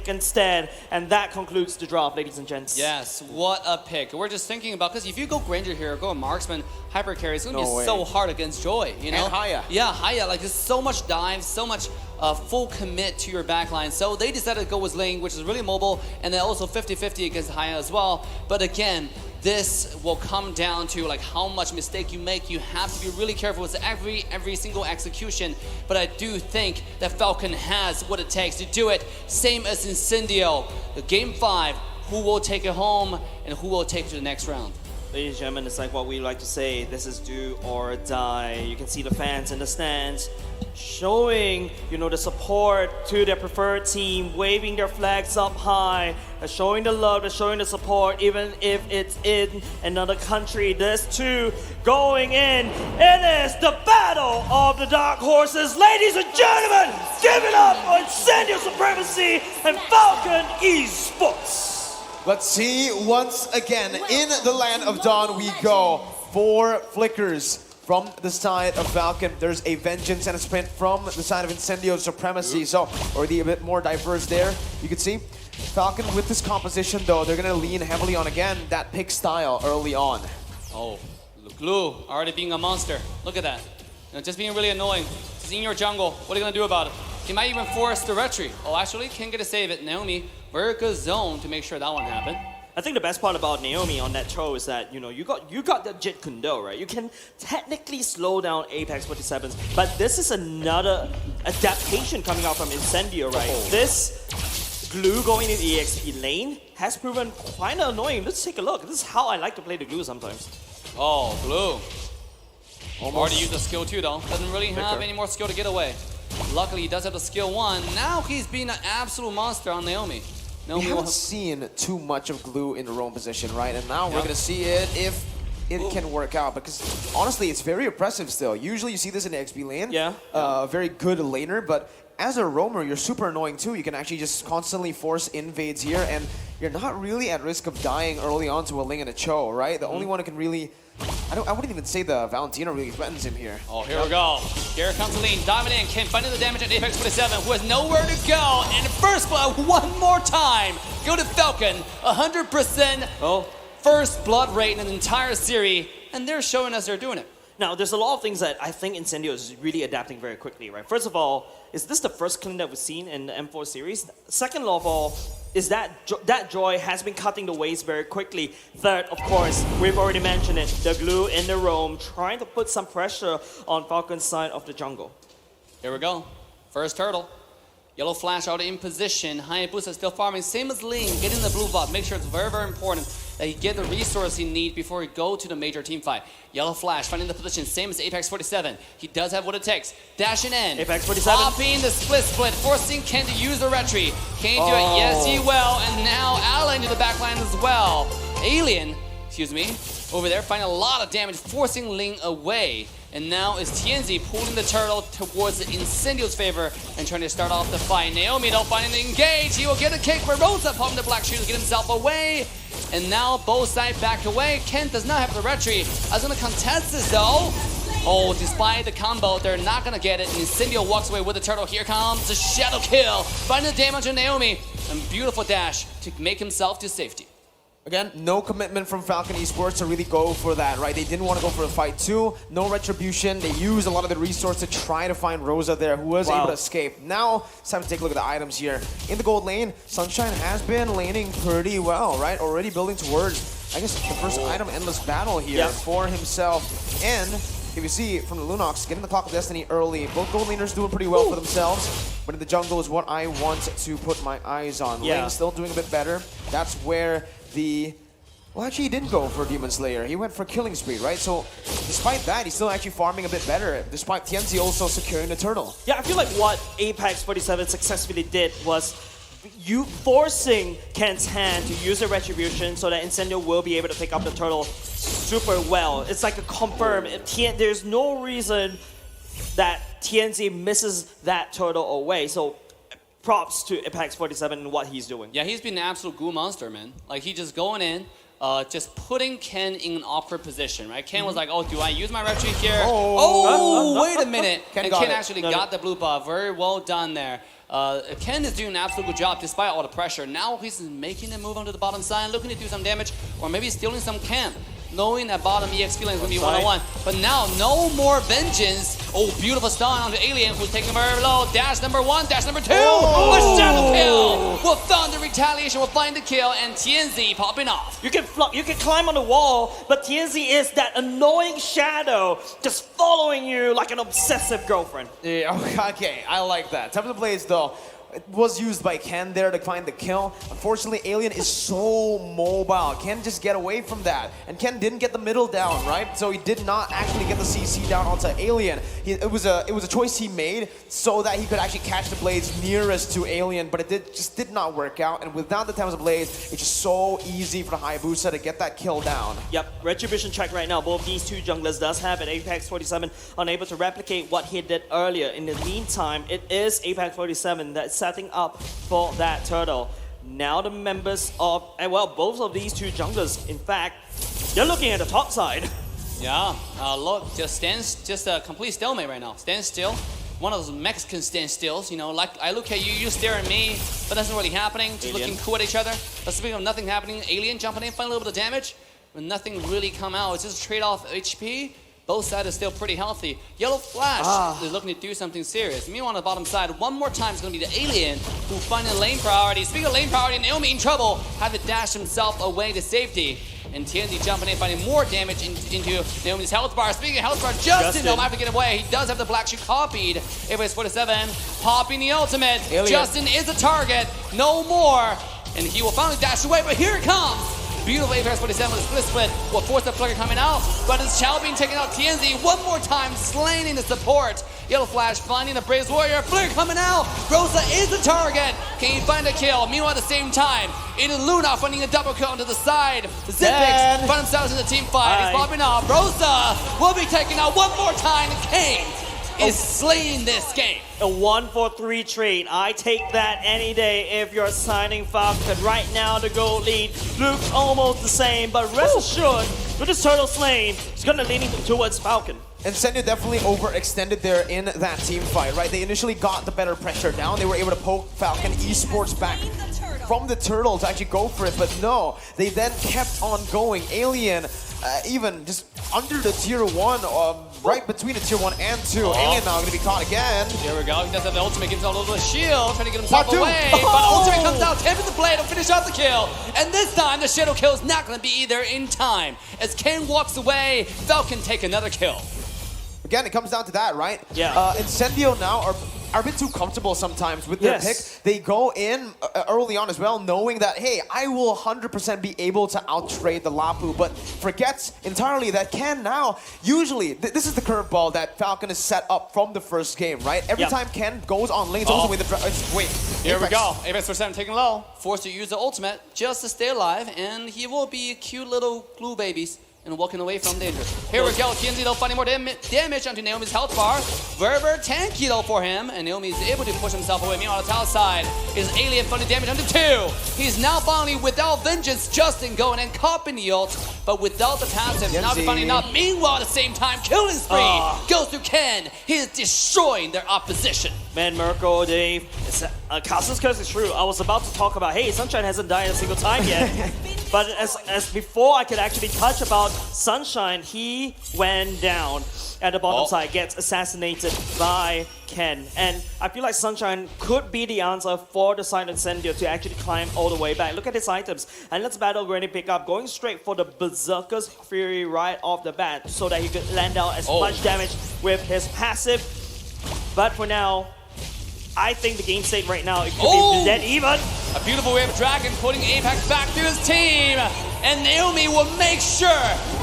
second stand. And that concludes the draft, ladies and gents. Yes, what a pick. We're just thinking about, because if you go Granger here, go Marksman, Hyper Carry, it's going to be so hard against Joy, you know? And Haya. Yeah, Haya, like there's so much dive, so much full commit to your backline. So they decided to go with Ling, which is really mobile, and then also 50-50 against Haya as well. But again, this will come down to like how much mistake you make. You have to be really careful with every single execution. But I do think that Falcon has what it takes to do it. Same as Incendio. The game 5, who will take it home and who will take it to the next round? Ladies and gentlemen, it's like what we like to say, this is do or die. You can see the fans in the stands showing, you know, the support to their preferred team, waving their flags up high, showing the love, they're showing the support, even if it's in another country. There's 2 going in. It is the battle of the dark horses. Ladies and gentlemen, give it up for Incendio Supremacy and Falcon Esports. Let's see, once again, in the land of Dawn we go. 4 flickers from the side of Falcon. There's a Vengeance and a Sprint from the side of Incendio Supremacy. So, already a bit more diverse there. You can see Falcon with this composition though, they're gonna lean heavily on again that pick style early on. Oh, Glue already being a monster. Look at that. You know, just being really annoying. Just in your jungle. What are you gonna do about it? He might even force the retreat. Oh, actually, can get a save it. Naomi, very good zone to make sure that one happened. I think the best part about Naomi on that throw is that, you know, you got the Jeet Kune Do, right? You can technically slow down Apex 47s, but this is another adaptation coming out from Incendio, right? This Glue going in the EXP lane has proven quite annoying. Let's take a look. This is how I like to play the Glue sometimes. Oh, Glue. Already used the skill 2 though. Doesn't really have any more skill to get away. Luckily, he does have the skill 1. Now he's being an absolute monster on Naomi. We haven't seen too much of Glue in the roam position, right? And now we're gonna see it if it can work out, because honestly, it's very oppressive still. Usually you see this in the XP lane. Very good laner, but as a roamer, you're super annoying too. You can actually just constantly force invades here, and you're not really at risk of dying early on to a Ling and a Cho, right? The only one who can really... I wouldn't even say the Valentino really threatens him here. Oh, here we go. Here comes Lean, diving in, Kim finding the damage at Apex 47, who has nowhere to go. And first blood one more time. Go to Falcon, 100% first blood rate in an entire series, and they're showing us they're doing it. Now, there's a lot of things that I think Incendio is really adapting very quickly, right? First of all, is this the first clean that we've seen in the M4 series? Second of all, is that Joy has been cutting the waves very quickly. Third, of course, we've already mentioned it, the Glue in the roam, trying to put some pressure on Falcon's side of the jungle. Here we go. First turtle. Yellow Flash out in position. Hayabusa still farming. Same as Ling, getting the blue buff. Make sure it's very, very important that he get the resource he needs before he go to the major team fight. Yellow Flash finding the position. Same as Apex 47. He does have what it takes. Dashing in. Apex 47. Popping the split, forcing Ken to use the retreat. Can he do it? Yes, he will. And now Allen to the backline as well. Alien, excuse me, over there finding a lot of damage, forcing Ling away. And now is TNZ pulling the turtle towards the Incendio's favor and trying to start off the fight. Naomi though finding the engage. He will get a kick, but Rosa popping the black shoes to get himself away. And now both sides back away. Kent does not have the retreat. I was gonna contest this though. Oh, despite the combo, they're not gonna get it. And Incendio walks away with the turtle. Here comes the shadow kill. Finding the damage on Naomi. And beautiful dash to make himself to safety. Again, no commitment from Falcon Esports to really go for that, right? They didn't want to go for a fight too. No retribution. They used a lot of the resources to try to find Rosa there, who was able to escape. Now, it's time to take a look at the items here. In the gold lane, Sunshine has been laning pretty well, right? Already building towards, I guess, the first item, Endless Battle here for himself. And if you see from the Lunox, getting the Clock of Destiny early. Both gold laners doing pretty well for themselves. But in the jungle is what I want to put my eyes on. Lane still doing a bit better. That's where well, actually, he didn't go for Demon Slayer. He went for Killing Spree, right? So, despite that, he's still actually farming a bit better, despite Tianzi also securing the turtle. Yeah, I feel like what Apex 47 successfully did was you forcing Kent's hand to use the retribution so that Incendio will be able to pick up the turtle super well. It's like a confirm. There's no reason that TNZ misses that turtle away. So, props to Apex 47 and what he's doing. Yeah, he's been an absolute goo monster, man. Like, he's just going in, just putting Ken in an awkward position, right? Ken was like, oh, do I use my retreat here? Oh, wait a minute. Ken actually got the blue buff. Very well done there. Ken is doing an absolute good job despite all the pressure. Now he's making a move onto the bottom side, looking to do some damage, or maybe stealing some camp, knowing that bottom EXP lane is going to be one-on-one. But now, no more vengeance. Oh, beautiful stun onto Alien, who's taking very low. Dash number 1, dash number 2. A shadow kill. Will Thunder Retaliation will find the kill, and TNZ popping off. You can climb on the wall, but TNZ is that annoying shadow just following you like an obsessive girlfriend. Yeah, okay, I like that. Time of the Blaze, though, it was used by Ken there to find the kill. Unfortunately, Alien is so mobile. Ken just get away from that. And Ken didn't get the middle down, right? So he did not actually get the CC down onto Alien. It was a choice he made so that he could actually catch the blades nearest to Alien, but it just did not work out. And without the Times of Blaze, it's just so easy for the Hayabusa to get that kill down. Yep, Retribution check right now. Both these two junglers does have an Apex 47 unable to replicate what he did earlier. In the meantime, it is Apex 47 that's setting up for that turtle. Now the members of, and well, both of these two junglers, in fact, they're looking at the top side. Yeah, look, just a complete stalemate right now. Stand still. One of those Mexican standstills, you know, like I look at you, you stare at me, but nothing really happening. Just Alien. looking cool at each other. But speaking of nothing happening, Alien jumping in, find a little bit of damage, but nothing really come out. It's just a trade-off HP. Both sides are still pretty healthy. Yellow Flash is looking to do something serious. Meanwhile, on the bottom side, one more time it's going to be the Alien who finding lane priority. Speaking of lane priority, Naomi in trouble, had to dash himself away to safety. And TNZ jumping in, finding more damage into Naomi's health bar. Speaking of health bar, Justin don't have to get away. He does have the Black Shoe copied. Apex 47, popping the ultimate. Alien. Justin is a target, no more. And he will finally dash away, but here it comes. Beautiful Apex 47 with a split. Will force the Flicker coming out, but it's Chow being taken out. TNZ one more time, slaying the support. Yellow Flash finding the Braves Warrior. Flicker coming out. Rosa is the target. Can he find a kill? Meanwhile, at the same time, Eden Luna finding a double kill onto the side. Zipix find themselves in the team fight. He's popping off. Rosa will be taken out one more time. Kane is slaying this game. A 1-4-3 trade. I take that any day if you're signing Falcon. Right now, the gold lead looks almost the same, but rest assured, with this turtle slain, it's gonna lean towards Falcon. And Sendu definitely overextended there in that team fight, right? They initially got the better pressure down. They were able to poke Falcon Esports back from the turtle to actually go for it, but no, they then kept on going. Alien, even just under the tier 1, right between the tier 1 and 2. Alien now gonna be caught again. Here we go. He does have the ultimate, gives out a little shield, trying to get himself Part two. away. But ultimate comes out, tapping the blade, will finish off the kill. And this time, the shadow kill is not going to be either in time. As Kane walks away, Falcon take another kill. Again, it comes down to that, right? Yeah. Incendio now are a bit too comfortable sometimes with their pick. They go in early on as well, knowing that, hey, I will 100% be able to out-trade the Lapu, but forgets entirely that Ken now, usually, this is the curveball that Falcon is set up from the first game, right? Every time Ken goes on lane, it's always the way the... Wait. Here we go. Apex 47 taking low, forced to use the ultimate just to stay alive, and he will be cute little glue babies and walking away from danger. Here we go, TNZ though finding more damage onto Naomi's health bar. Very, very tanky though for him, and Naomi is able to push himself away. Meanwhile, on the top side is Alien finding damage onto 2. He's now finally without vengeance, Justin going and copping the ult, but without the passive, now finding out. Meanwhile, at the same time, killing spree goes to Ken. He is destroying their opposition. Man, Mirko, Dave, Castle's Curse is true. I was about to talk about, hey, Sunshine hasn't died a single time yet. But as before I could actually touch about Sunshine, he went down at the bottom side, gets assassinated by Ken. And I feel like Sunshine could be the answer for the Silent Incendio to actually climb all the way back. Look at his items. And let's battle Granny Pickup, going straight for the Berserker's Fury right off the bat so that he could land out as much damage with his passive. But for now, I think the game state right now, it could be dead even. A beautiful wave of Dragon putting Apex back to his team. And Naomi will make sure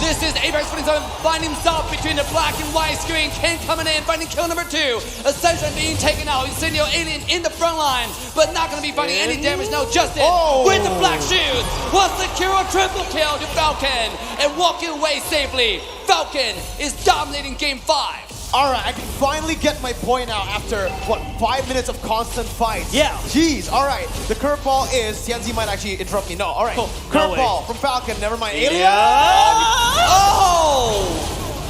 this is Apex 47 finding himself between the black and white screen. Kane coming in, finding kill number 2. Ascension being taken out. Incendio Alien in the front line, but not going to be finding any damage. No, Justin with the black shoes will secure a triple kill to Falcon and walking away safely. Falcon is dominating game 5. All right, I can finally get my point out after, what, 5 minutes of constant fights. Yeah. Jeez, all right. The curveball is, TNZ might actually interrupt me. No, all right. No Curveball from Falcon, never mind. Alien!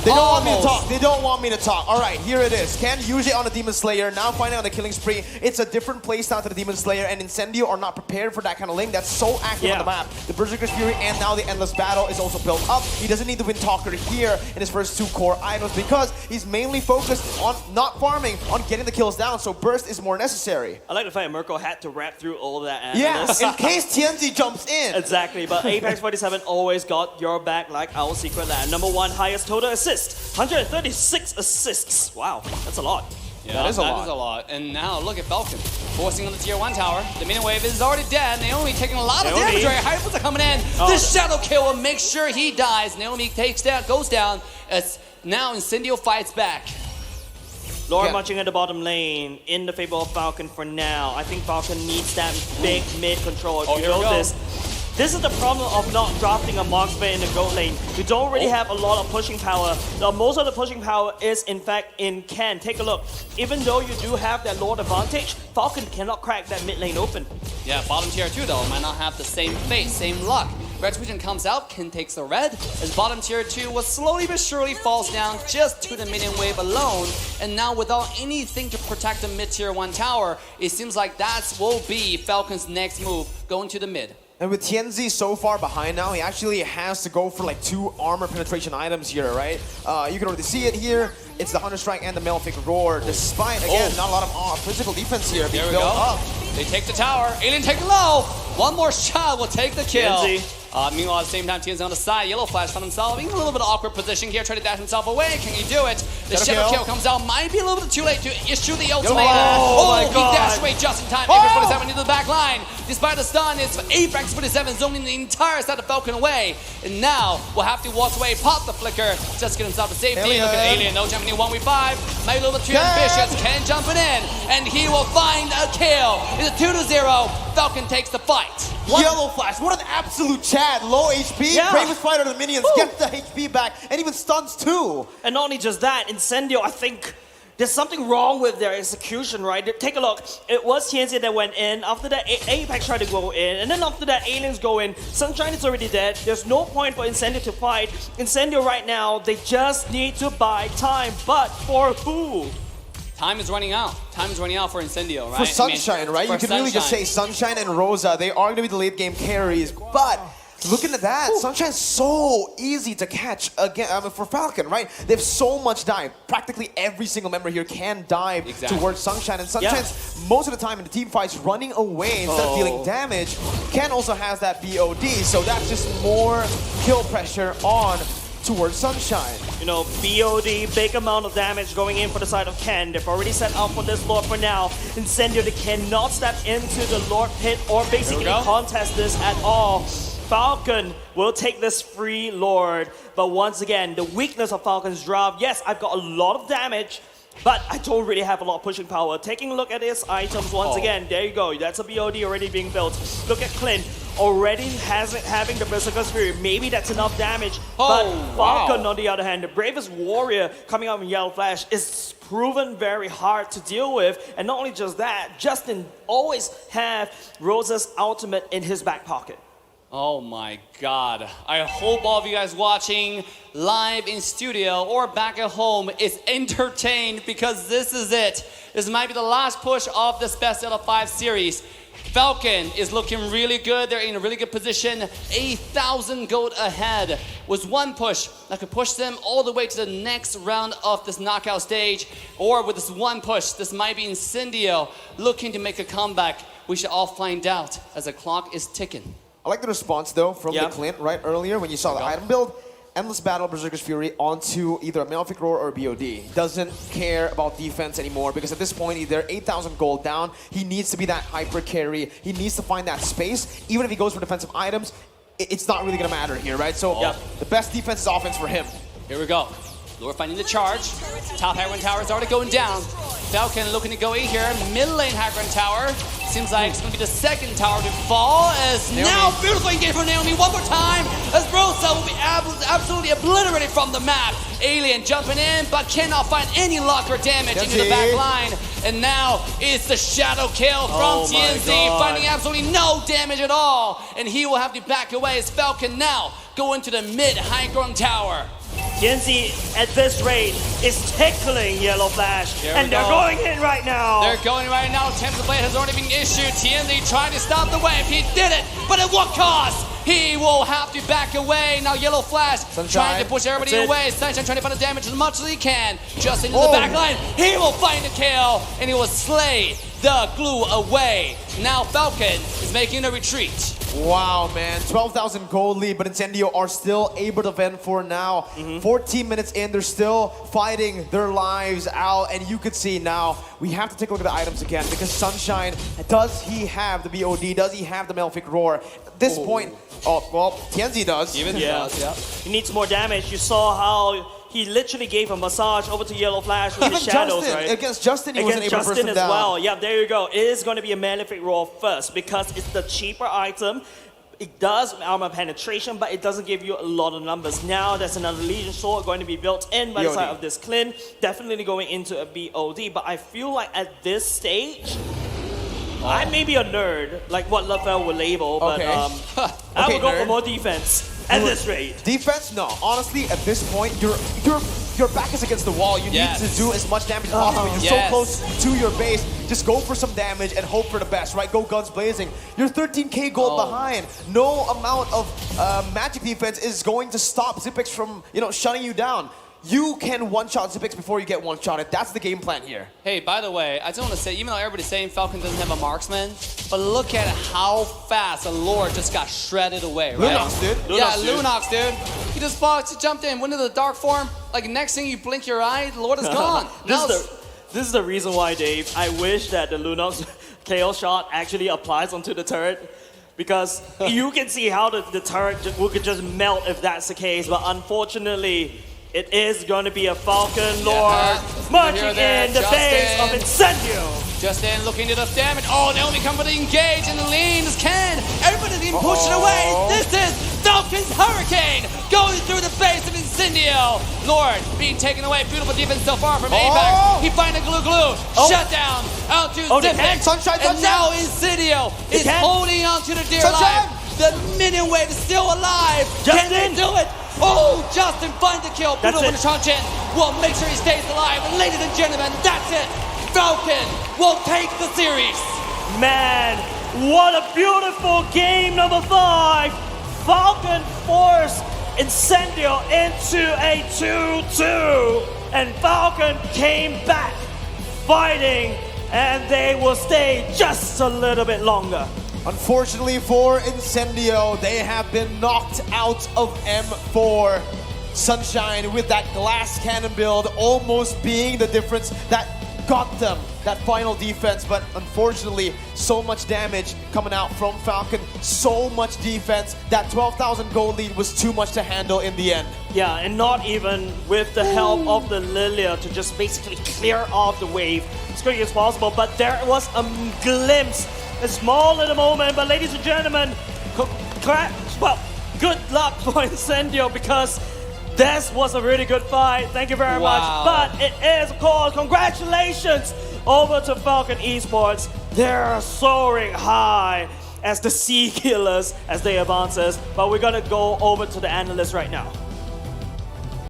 They don't want me to Almost. talk. They don't want me to talk. All right, here it is. Ken usually on the Demon Slayer, now finding on the Killing Spree. It's a different playstyle to the Demon Slayer, and Incendio are not prepared for that kind of link that's so active on the map. The Berserker's Fury and now the Endless Battle is also built up. He doesn't need the Wind Talker here in his first 2 core items because he's mainly focused on not farming, on getting the kills down, so Burst is more necessary. I like the fact Mirko had to rap through all of that. Yes, in case TNZ jumps in. Exactly, but Apex 47 always got your back like our secret land. Number 1 highest total assist, 136 assists. Wow, that's a lot. Yeah, That is a lot. And now look at Falcon forcing on the tier 1 tower. The minion wave is already dead. Naomi taking a lot of Naomi. damage. Right? Hypers are coming in. The shadow kill will make sure he dies. Naomi goes down. As now Incendio fights back. Lord Yeah. marching at the bottom lane in the favor of Falcon for now. I think Falcon needs that big mid control. If you here we go. notice, this is the problem of not drafting a Marksman in the gold lane. You don't really have a lot of pushing power. Most of the pushing power is in fact in Ken. Take a look. Even though you do have that Lord advantage, Falcon cannot crack that mid lane open. Yeah, bottom tier 2 though might not have the same fate, same luck. Retribution comes out, Ken takes the red, as bottom tier 2 was slowly but surely falls down just to the minion wave alone, and now without anything to protect the mid tier 1 tower, it seems like that will be Falcon's next move, going to the mid. And with Tianzi so far behind now, he actually has to go for like 2 armor penetration items here, right? You can already see it here. It's the Hunter Strike and the Malefic Roar, despite, again, not a lot of physical defense here being There we built go. up. They take the tower. Alien take the low. One more shot will take the kill. TNZ. Meanwhile, at the same time, TNZ on the side. Yellow Flash found himself in a little bit of awkward position here, trying to dash himself away. Can he do it? The Shadow Shadow kill. kill comes out. Might be a little bit too late to issue the ultimate. Oh my He God. dashed away just in time. Oh! Apex 47 into the back line. Despite the stun, it's Apex 47 zoning the entire side of Falcon away. And now will have to walk away, pop the flicker, just get himself to safety. Alien. Look at Alien, no jumping in 1v5. Maybe a little bit too Ken. ambitious. Ken jumping in, and he will find a kill. It's a 2-0. Falcon takes the fight. Yellow Flash, what an absolute Chad. Low HP, Yeah. bravest fighter of the minions, gets the HP back, and even stuns too. And not only just that, Incendio, I think there's something wrong with their execution, right? Take a look. It was TNZ that went in. After that, Apex tried to go in. And then after that, Aliens go in. Sunshine is already dead. There's no point for Incendio to fight. Incendio right now, they just need to buy time. But for who? Time is running out. Time is running out for Incendio, right? For Sunshine, right? You can really just say Sunshine and Rosa, they are going to be the late game carries, but looking at that, Sunshine's so easy to catch again. For Falcon, right? They have so much dive. Practically every single member here can dive towards Sunshine, and Sunshine's most of the time in the team fights running away instead of dealing damage. Ken also has that BOD, so that's just more kill pressure on towards Sunshine. You know, BOD, big amount of damage going in for the side of Ken. They've already set up for this Lord for now. Incendio, they cannot step into the Lord pit or basically contest this at all. Falcon will take this free Lord. But once again, the weakness of Falcon's draft, yes, I've got a lot of damage, but I don't really have a lot of pushing power. Taking a look at his items once again, there you go. That's a BOD already being built. Look at Clint, already having the Berserker's Fury. Maybe that's enough damage. But Falcon, on the other hand, the bravest warrior coming out in Yellow Flash, is proven very hard to deal with. And not only just that, Justin always have Rosa's ultimate in his back pocket. Oh my God. I hope all of you guys watching live in studio or back at home is entertained, because this is it. This might be the last push of this Best Out of 5 series. Falcon is looking really good. They're in a really good position. 1,000 gold ahead. Was one push that could push them all the way to the next round of this knockout stage. Or with this one push, this might be Incendio looking to make a comeback. We should all find out as the clock is ticking. I like the response though from the Clint right earlier when you saw the item build. Endless Battle, Berserker's Fury onto either a Malefic Roar or a BOD. Doesn't care about defense anymore, because at this point, they're 8,000 gold down. He needs to be that hyper carry. He needs to find that space. Even if he goes for defensive items, it's not really going to matter here, right? So the best defense is offense for him. Here we go. Lure finding the charge. Top Hagrid Tower is already going down. Falcon looking to go in here. Mid lane Hagrid Tower. Seems like it's going to be the second tower to fall. As Naomi. now beautiful engagement from Naomi one more time. As Rosa will be absolutely obliterated from the map. Alien jumping in, but cannot find any luck or damage into the back line. And now it's the shadow kill from TNZ, finding absolutely no damage at all. And he will have to back away as Falcon now go into the mid high ground tower. TNZ at this rate is tickling Yellow Flash, There we and they're go. going in right now. They're going right now. Tempest Blade has already been issued. TNZ trying to stop the wave. He did it, but at what cost? He will have to back away. Now Yellow Flash trying to push everybody That's it. away. Sunshine trying to find the damage as much as he can. Just into the back line. He will find a kill, and he will slay the glue away. Now Falcon is making a retreat. Wow, man. 12,000 gold lead, but Incendio are still able to fend for now. 14 minutes in, they're still fighting their lives out. And you could see now, we have to take a look at the items again because Sunshine, does he have the BOD? Does he have the Malefic Roar? At this point, oh, well, TNZ does. Even Yeah. does, yeah. He needs more damage. You saw how he literally gave a massage over to Yellow Flash with Even his shadows, Justin, right? against Justin, he wasn't Against able to burst Justin him as down. well. Yeah, there you go. It is going to be a Malefic Roar first because it's the cheaper item. It does armor penetration, but it doesn't give you a lot of numbers. Now there's another Legion Sword going to be built in by the BOD. side of this Clin. Definitely going into a BOD, but I feel like at this stage, I may be a nerd, like what LaFell would label, but Okay. I Okay, would go for nerd. more defense at this rate. Defense? No. Honestly, at this point, your back is against the wall. You Yes. need to do as much damage as possible. You're Yes. so close to your base. Just go for some damage and hope for the best, right? Go guns blazing. You're 13k gold Oh. behind. No amount of magic defense is going to stop Zipex from, shutting you down. You can one-shot Zipex before you get one-shotted. That's the game plan here. Hey, by the way, I just want to say, even though everybody's saying Falcon doesn't have a marksman, but look at how fast the Lord just got shredded away, right? Lunox, dude. Yeah, Lunox, dude. Lunox, dude. He just jumped in, went into the dark form. Like, next thing you blink your eye, the Lord is gone. Now This is the reason why, Dave, I wish that the Lunox KO shot actually applies onto the turret. Because you can see how the turret could just melt if that's the case. But unfortunately, it is going to be a Falcon Lord marching Here, there, in the face of Justin. Incendio. Justin looking to the damage. Oh, Naomi coming to engage and the leans Ken. Everybody's being pushed away. This is Falcon's Hurricane going through the face of Incendio. Lord being taken away. Beautiful defense so far from Apex. He finds a glue. Shut down out to they can. Zipex. Sunshine, And Sunshine. now Incendio is can. holding on to the dear Sunshine. life. The minion wave is still alive. Can they Justin. do it? Oh, Justin finds the kill. That's Beautiful it. Chanchin will make sure he stays alive. And ladies and gentlemen, that's it. Falcon will take the series. Man, what a beautiful game number 5. Falcon forced Incendio into a 2-2. And Falcon came back fighting, and they will stay just a little bit longer. Unfortunately for Incendio, they have been knocked out of M4. Sunshine with that glass cannon build almost being the difference that got them that final defense, but unfortunately so much damage coming out from Falcon, so much defense. That 12,000 gold lead was too much to handle in the end. Yeah, and not even with the help of the Lilia to just basically clear off the wave as quickly as possible. But there was a glimpse, a small little moment. But ladies and gentlemen, good luck for Incendio because this was a really good fight. Thank you very much. But it is, of course, congratulations over to Falcon Esports. They're soaring high as the Sea Killers as they advance us. But we're gonna go over to the analysts right now.